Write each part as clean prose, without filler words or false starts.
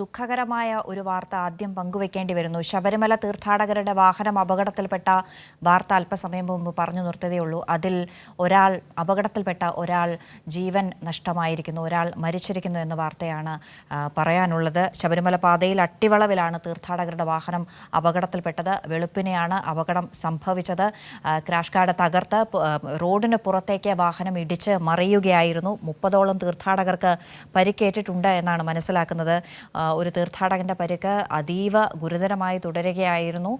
ദുഃഖകരമായ ഒരു വാർത്ത ആദ്യം പങ്കുവെക്കേണ്ടി വരുന്നു. ശബരിമല തീർത്ഥാടകരുടെ വാഹനം അപകടത്തിൽപ്പെട്ട വാർത്ത അല്പസമയം മുമ്പ് പറഞ്ഞു നിർത്തതേയുള്ളൂ. അതിൽ അപകടത്തിൽപ്പെട്ട ഒരാൾ ജീവൻ നഷ്ടമായിരിക്കുന്നു, ഒരാൾ മരിച്ചിരിക്കുന്നു എന്ന വാർത്തയാണ് പറയാനുള്ളത്. ശബരിമല പാതയിൽ അട്ടിവളവിലാണ് തീർത്ഥാടകരുടെ വാഹനം അപകടത്തിൽപ്പെട്ടത്. വെളുപ്പിനെയാണ് അപകടം സംഭവിച്ചത്. ക്രാഷ് കാർഡ് തകർത്ത് റോഡിന് പുറത്തേക്ക് വാഹനം ഇടിച്ച് മറിയുകയായിരുന്നു. 30ഓളം തീർത്ഥാടകർക്ക് പരിക്കേറ്റിട്ടുണ്ട് എന്നാണ് മനസ്സിലാക്കുന്നത്. ഒരു തീർത്ഥാടകന്റെ പരിക്ക് അതീവ ഗുരുതരമായി തുടരുകയായിരുന്നു.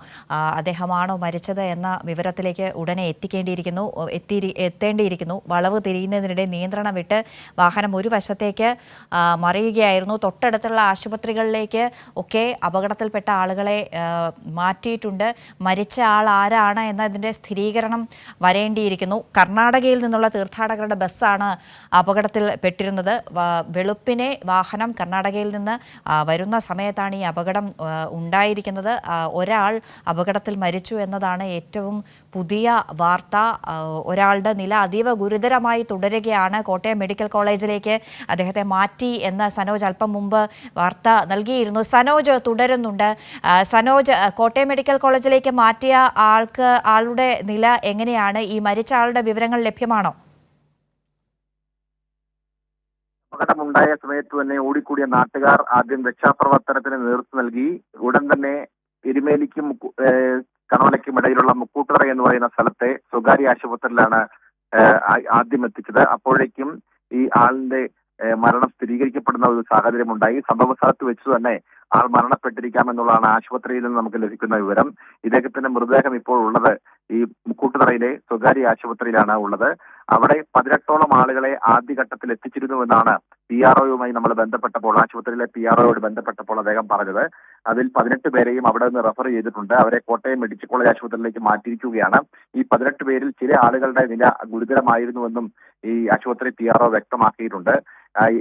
അദ്ദേഹമാണോ മരിച്ചത് എന്ന വിവരത്തിലേക്ക് ഉടനെ എത്തേണ്ടിയിരിക്കുന്നു. വളവ് തിരിയുന്നതിനിടെ നിയന്ത്രണം വിട്ട് വാഹനം ഒരു വശത്തേക്ക് മറിയുകയായിരുന്നു. തൊട്ടടുത്തുള്ള ആശുപത്രികളിലേക്ക് ഒക്കെ അപകടത്തിൽപ്പെട്ട ആളുകളെ മാറ്റിയിട്ടുണ്ട്. മരിച്ച ആൾ ആരാണ് എന്നതിൻ്റെ സ്ഥിരീകരണം വരേണ്ടിയിരിക്കുന്നു. കർണാടകയിൽ നിന്നുള്ള തീർത്ഥാടകരുടെ ബസ്സാണ് അപകടത്തിൽ പെട്ടിരുന്നത്. വെളുപ്പിനെ വാഹനം കർണാടകയിൽ നിന്ന് വരുന്ന സമയത്താണ് ഈ അപകടം ഉണ്ടായിരിക്കുന്നത്. ഒരാൾ അപകടത്തിൽ മരിച്ചു എന്നതാണ് ഏറ്റവും പുതിയ വാർത്ത. ഒരാളുടെ നില അതീവ ഗുരുതരമായി തുടരുകയാണ്. കോട്ടയം മെഡിക്കൽ കോളേജിലേക്ക് അദ്ദേഹത്തെ മാറ്റി എന്ന് സനോജ് അല്പം മുമ്പ് വാർത്ത നൽകിയിരുന്നു. സനോജ് തുടരുന്നുണ്ട്. സനോജ്, കോട്ടയം മെഡിക്കൽ കോളേജിലേക്ക് മാറ്റിയ ആളുടെ നില എങ്ങനെയാണ്? ഈ മരിച്ച ആളുടെ വിവരങ്ങൾ ലഭ്യമാണോ? അപകടമുണ്ടായ സമയത്ത് തന്നെ ഓടിക്കൂടിയ നാട്ടുകാർ ആദ്യം രക്ഷാപ്രവർത്തനത്തിന് നേതൃത്വം നൽകി. ഉടൻ തന്നെ എരുമേലിക്കും കണോലയ്ക്കും ഇടയിലുള്ള മുക്കൂട്ടുതറ എന്ന് പറയുന്ന സ്ഥലത്തെ സ്വകാര്യ ആശുപത്രിയിലാണ് ആദ്യം എത്തിച്ചത്. അപ്പോഴേക്കും ഈ ആളിന്റെ മരണം സ്ഥിരീകരിക്കപ്പെടുന്ന ഒരു സാഹചര്യം ഉണ്ടായി. സംഭവ സ്ഥലത്ത് വെച്ച് തന്നെ ആൾ മരണപ്പെട്ടിരിക്കാമെന്നുള്ളതാണ് ആശുപത്രിയിൽ നിന്ന് നമുക്ക് ലഭിക്കുന്ന വിവരം. ഇദ്ദേഹത്തിന്റെ മൃതദേഹം ഇപ്പോൾ ഉള്ളത് ഈ മുക്കൂട്ടുതറയിലെ സ്വകാര്യ ആശുപത്രിയിലാണ് ഉള്ളത്. അവിടെ 18ഓളം ആളുകളെ ആദ്യഘട്ടത്തിൽ എത്തിച്ചിരുന്നുവെന്നാണ് PROയുമായി നമ്മൾ ബന്ധപ്പെട്ടപ്പോൾ, ആശുപത്രിയിലെ PROയോട് ബന്ധപ്പെട്ടപ്പോൾ അദ്ദേഹം പറഞ്ഞത്. അതിൽ 18 പേരെയും അവിടെ നിന്ന് റെഫർ ചെയ്തിട്ടുണ്ട്. അവരെ കോട്ടയം മെഡിക്കൽ കോളേജ് ആശുപത്രിയിലേക്ക് മാറ്റിയിരിക്കുകയാണ്. ഈ 18 പേരിൽ ചില ആളുകളുടെ നില ഗുരുതരമായിരുന്നുവെന്നും ഈ ആശുപത്രി PRO വ്യക്തമാക്കിയിട്ടുണ്ട്.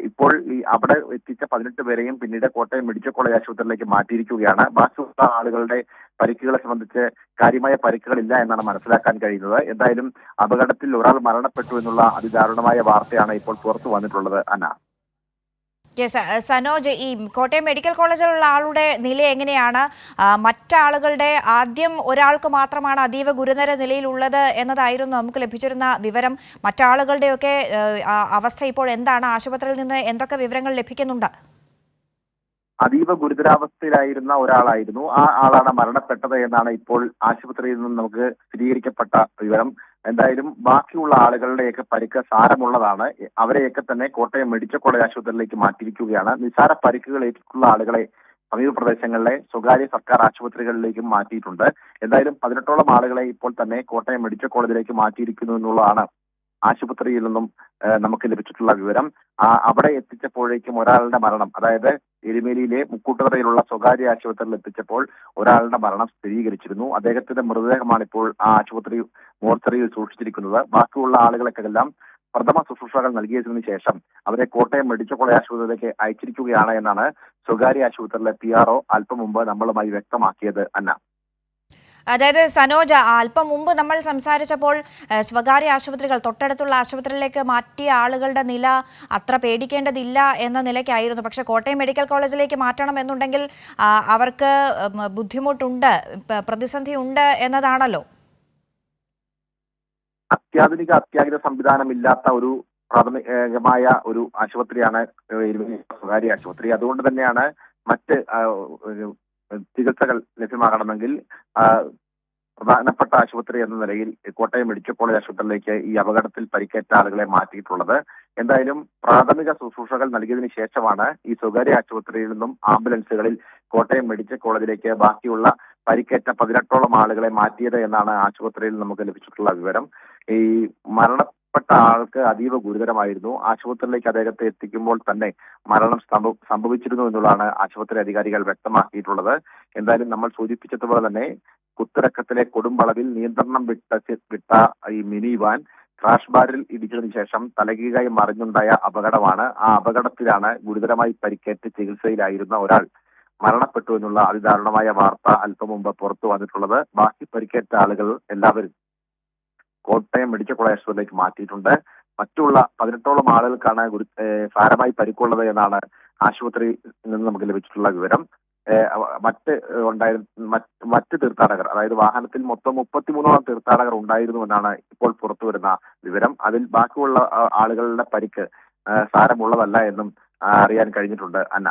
ഇപ്പോൾ ഈ അവിടെ എത്തിച്ച 18 പേരെയും പിന്നീട് കോട്ടയം മെഡിക്കൽ കോളേജ് ആശുപത്രിയിലേക്ക് മാറ്റിയിരിക്കുകയാണ്. ബാക്കിയുള്ള ആളുകളുടെ പരിക്കുകളെ സംബന്ധിച്ച് കാര്യമായ പരിക്കുകളില്ല എന്നാണ് മനസ്സിലാക്കാൻ കഴിയുന്നത്. എന്തായാലും അപകടത്തിൽ ഒരാൾ മരണപ്പെട്ടു എന്നുള്ള അതിദാരുണമായ വാർത്തയാണ് ഇപ്പോൾ പുറത്തു വന്നിട്ടുള്ളത്. അന്ന, സനോജ്, ഈ കോട്ടയം മെഡിക്കൽ കോളേജിലുള്ള ആളുടെ നില എങ്ങനെയാണ്? മറ്റാളുകളുടെ ആദ്യം ഒരാൾക്ക് മാത്രമാണ് അതീവ ഗുരുതര നിലയിലുള്ളത് എന്നതായിരുന്നു നമുക്ക് ലഭിച്ചിരുന്ന വിവരം. മറ്റാളുകളുടെയൊക്കെ അവസ്ഥ ഇപ്പോൾ എന്താണ്? ആശുപത്രിയിൽ നിന്ന് എന്തൊക്കെ വിവരങ്ങൾ ലഭിക്കുന്നുണ്ട്? അതീവ ഗുരുതരാവസ്ഥയിലായിരുന്ന ഒരാളായിരുന്നു. ആ ആളാണ് മരണപ്പെട്ടത് എന്നാണ് ഇപ്പോൾ ആശുപത്രിയിൽ നിന്നും നമുക്ക് സ്ഥിരീകരിക്കപ്പെട്ട വിവരം. എന്തായാലും ബാക്കിയുള്ള ആളുകളുടെയൊക്കെ പരിക്ക് സാരമുള്ളതാണ്. അവരെയൊക്കെ തന്നെ കോട്ടയം മെഡിക്കൽ കോളേജ് ആശുപത്രിയിലേക്ക് മാറ്റിയിരിക്കുകയാണ്. നിസ്സാര പരിക്കുകൾ ഏറ്റിട്ടുള്ള ആളുകളെ സമീപ പ്രദേശങ്ങളിലെ സ്വകാര്യ സർക്കാർ ആശുപത്രികളിലേക്കും മാറ്റിയിട്ടുണ്ട്. എന്തായാലും 18ഓളം ആളുകളെ ഇപ്പോൾ തന്നെ കോട്ടയം മെഡിക്കൽ കോളേജിലേക്ക് മാറ്റിയിരിക്കുന്നു എന്നുള്ളതാണ് ആശുപത്രിയിൽ നിന്നും നമുക്ക് ലഭിച്ചിട്ടുള്ള വിവരം. അവിടെ എത്തിച്ചപ്പോഴേക്കും ഒരാളുടെ മരണം, അതായത് എരുമേലിയിലെ മുക്കൂട്ടുതറയിലുള്ള സ്വകാര്യ ആശുപത്രിയിൽ എത്തിച്ചപ്പോൾ ഒരാളുടെ മരണം സ്ഥിരീകരിച്ചിരുന്നു. അദ്ദേഹത്തിന്റെ മൃതദേഹമാണ് ഇപ്പോൾ ആ ആശുപത്രി മോർച്ചറിയിൽ സൂക്ഷിച്ചിരിക്കുന്നത്. ബാക്കിയുള്ള ആളുകൾക്കെല്ലാം പ്രഥമ ശുശ്രൂഷകൾ നൽകിയതിനു ശേഷം അവരെ കോട്ടയം മെഡിക്കൽ കോളേജ് ആശുപത്രിയിലേക്ക് അയച്ചിരിക്കുകയാണ് എന്നാണ് സ്വകാര്യ ആശുപത്രിയിലെ PRO അല്പം മുമ്പ് നമ്മളുമായി വ്യക്തമാക്കിയത്. അന്ന, അതായത് സനോജ്, അല്പം മുമ്പ് നമ്മൾ സംസാരിച്ചപ്പോൾ സ്വകാര്യ ആശുപത്രികൾ, തൊട്ടടുത്തുള്ള ആശുപത്രിയിലേക്ക് മാറ്റിയ ആളുകളുടെ നില അത്ര പേടിക്കേണ്ടതില്ല എന്ന നിലയ്ക്കായിരുന്നു. പക്ഷേ കോട്ടയം മെഡിക്കൽ കോളേജിലേക്ക് മാറ്റണം എന്നുണ്ടെങ്കിൽ അവർക്ക് ബുദ്ധിമുട്ടുണ്ട്, പ്രതിസന്ധി ഉണ്ട് എന്നതാണല്ലോ. അത്യാധുനിക സംവിധാനമില്ലാത്ത ഒരു പ്രാഥമികമായ ഒരു ആശുപത്രിയാണ് സ്വകാര്യ ആശുപത്രി. അതുകൊണ്ട് തന്നെയാണ് മറ്റ് ചികിത്സകൾ ലഭ്യമാകണമെങ്കിൽ പ്രധാനപ്പെട്ട ആശുപത്രി എന്ന നിലയിൽ കോട്ടയം മെഡിക്കൽ കോളേജ് ആശുപത്രിയിലേക്ക് ഈ അപകടത്തിൽ പരിക്കേറ്റ ആളുകളെ മാറ്റിയിട്ടുള്ളത്. എന്തായാലും പ്രാഥമിക ശുശ്രൂഷകൾ നൽകിയതിനു ശേഷമാണ് ഈ സ്വകാര്യ ആശുപത്രിയിൽ നിന്നും ആംബുലൻസുകളിൽ കോട്ടയം മെഡിക്കൽ കോളേജിലേക്ക് ബാക്കിയുള്ള പരിക്കേറ്റ 18ഓളം ആളുകളെ മാറ്റിയത് എന്നാണ് ആശുപത്രിയിൽ നമുക്ക് ലഭിച്ചിട്ടുള്ള വിവരം. ഈ മരണപ്പെട്ട ആൾക്ക് അതീവ ഗുരുതരമായിരുന്നു. ആശുപത്രിയിലേക്ക് അദ്ദേഹത്തെ എത്തിക്കുമ്പോൾ തന്നെ മരണം സംഭവിച്ചിരുന്നു എന്നുള്ളതാണ് ആശുപത്രി അധികാരികൾ വ്യക്തമാക്കിയിട്ടുള്ളത്. എന്തായാലും നമ്മൾ സൂചിപ്പിച്ചതുപോലെ തന്നെ കുത്തിറക്കത്തിലെ കൊടുമ്പളവിൽ നിയന്ത്രണം വിട്ട ഈ മിനി വാൻ ക്രാഷ് ബാരിൽ ഇടിച്ചതിനു ശേഷം തലകീഴായി മറിഞ്ഞുണ്ടായ അപകടമാണ്. ആ അപകടത്തിലാണ് ഗുരുതരമായി പരിക്കേറ്റ് ചികിത്സയിലായിരുന്ന ഒരാൾ മരണപ്പെട്ടു എന്നുള്ള അതിദാരുണമായ വാർത്ത അല്പം മുമ്പ് പുറത്തു വന്നിട്ടുള്ളത്. ബാക്കി പരിക്കേറ്റ ആളുകൾ എല്ലാവരും കോട്ടയം മെഡിക്കൽ കോളേജ് ആശുപത്രിയിലേക്ക് മാറ്റിയിട്ടുണ്ട്. മറ്റുള്ള 18ഓളം ആളുകൾക്കാണ് സാരമായി പരിക്കുള്ളത് എന്നാണ് ആശുപത്രിയിൽ നിന്ന് നമുക്ക് ലഭിച്ചിട്ടുള്ള വിവരം. മറ്റ് തീർത്ഥാടകർ, അതായത് വാഹനത്തിൽ മൊത്തം 33ഓളം തീർത്ഥാടകർ ഉണ്ടായിരുന്നുവെന്നാണ് ഇപ്പോൾ പുറത്തുവരുന്ന വിവരം. അതിൽ ബാക്കിയുള്ള ആളുകളുടെ പരിക്ക് സാരമുള്ളതല്ല എന്നും അറിയാൻ കഴിഞ്ഞിട്ടുണ്ട്. അന്ന,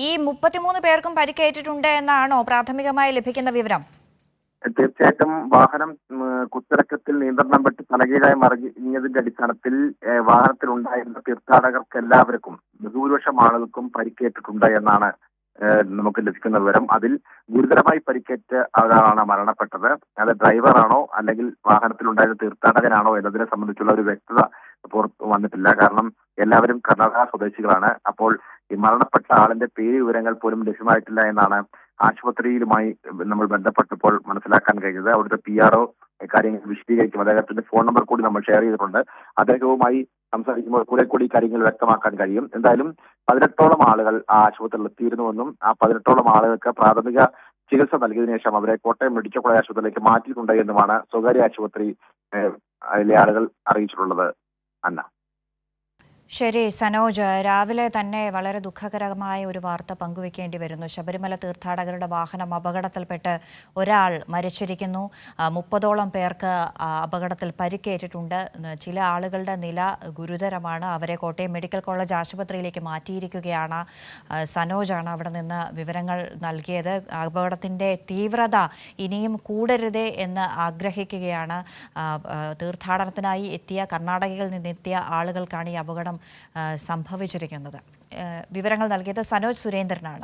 ഈ 33 പേർക്കും പരിക്കേറ്റിട്ടുണ്ട് എന്നാണോ പ്രാഥമികമായി ലഭിക്കുന്ന വിവരം? തീർച്ചയായിട്ടും വാഹനം കുത്തിറക്കത്തിൽ നിയന്ത്രണം വിട്ട് തലകീഴായി മറിഞ്ഞതിന്റെ അടിസ്ഥാനത്തിൽ വാഹനത്തിൽ ഉണ്ടായിരുന്ന തീർത്ഥാടകർക്ക് എല്ലാവർക്കും, ബഹുഭൂരിപക്ഷം ആളുകൾക്കും പരിക്കേറ്റിട്ടുണ്ട് എന്നാണ് നമുക്ക് ലഭിക്കുന്ന വിവരം. അതിൽ ഗുരുതരമായി പരിക്കേറ്റ ഒരാളാണ് മരണപ്പെട്ടത്. അത് ഡ്രൈവറാണോ അല്ലെങ്കിൽ വാഹനത്തിലുണ്ടായിരുന്ന തീർത്ഥാടകനാണോ എന്നതിനെ സംബന്ധിച്ചുള്ള ഒരു വ്യക്തത പുറത്തു വന്നിട്ടില്ല. കാരണം എല്ലാവരും കർണാടക സ്വദേശികളാണ്. അപ്പോൾ ഈ മരണപ്പെട്ട ആളിന്റെ പേര് വിവരങ്ങൾ പോലും ലഭ്യമായിട്ടില്ല എന്നാണ് ആശുപത്രിയിലുമായി നമ്മൾ ബന്ധപ്പെട്ടപ്പോൾ മനസ്സിലാക്കാൻ കഴിഞ്ഞത്. അവിടുത്തെ PRO കാര്യങ്ങൾ വിശദീകരിക്കും. അദ്ദേഹത്തിന്റെ ഫോൺ നമ്പർ കൂടി നമ്മൾ ഷെയർ ചെയ്തിട്ടുണ്ട്. അദ്ദേഹവുമായി സംസാരിക്കുമ്പോൾ കുറെ കൂടി കാര്യങ്ങൾ വ്യക്തമാക്കാൻ കഴിയും. എന്തായാലും 18ഓളം ആളുകൾ ആ ആശുപത്രിയിൽ എത്തിയിരുന്നുവെന്നും ആ 18ഓളം ആളുകൾക്ക് പ്രാഥമിക ചികിത്സ നൽകിയതിനു ശേഷം അവരെ കോട്ടയം മെഡിക്കൽ കോളേജ് ആശുപത്രിയിലേക്ക് മാറ്റിയിട്ടുണ്ട് എന്നുമാണ് സ്വകാര്യ ആശുപത്രി അതിലെ ആളുകൾ അറിയിച്ചിട്ടുള്ളത്. അന്ന, ശരി സനോജ്, രാവിലെ തന്നെ വളരെ ദുഃഖകരമായ ഒരു വാർത്ത പങ്കുവെക്കേണ്ടി വരുന്നു. ശബരിമല തീർത്ഥാടകരുടെ വാഹനം അപകടത്തിൽപ്പെട്ട് ഒരാൾ മരിച്ചിരിക്കുന്നു. 30ഓളം പേർക്ക് അപകടത്തിൽ പരിക്കേറ്റിട്ടുണ്ട്. ചില ആളുകളുടെ നില ഗുരുതരമാണ്. അവരെ കോട്ടയം മെഡിക്കൽ കോളേജ് ആശുപത്രിയിലേക്ക് മാറ്റിയിരിക്കുകയാണ്. സനോജാണ് അവിടെ നിന്ന് വിവരങ്ങൾ നൽകിയത്. അപകടത്തിൻ്റെ തീവ്രത ഇനിയും കൂടരുതേ എന്ന് ആഗ്രഹിക്കുകയാണ്. തീർത്ഥാടനത്തിനായി എത്തിയ കർണാടകയിൽ നിന്നെത്തിയ ആളുകൾക്കാണ് ഈ അപകടം സംഭവിച്ചിരിക്കുന്നത്. വിവരങ്ങൾ നൽകിയത് സനോജ് സുരേന്ദ്രനാണ്.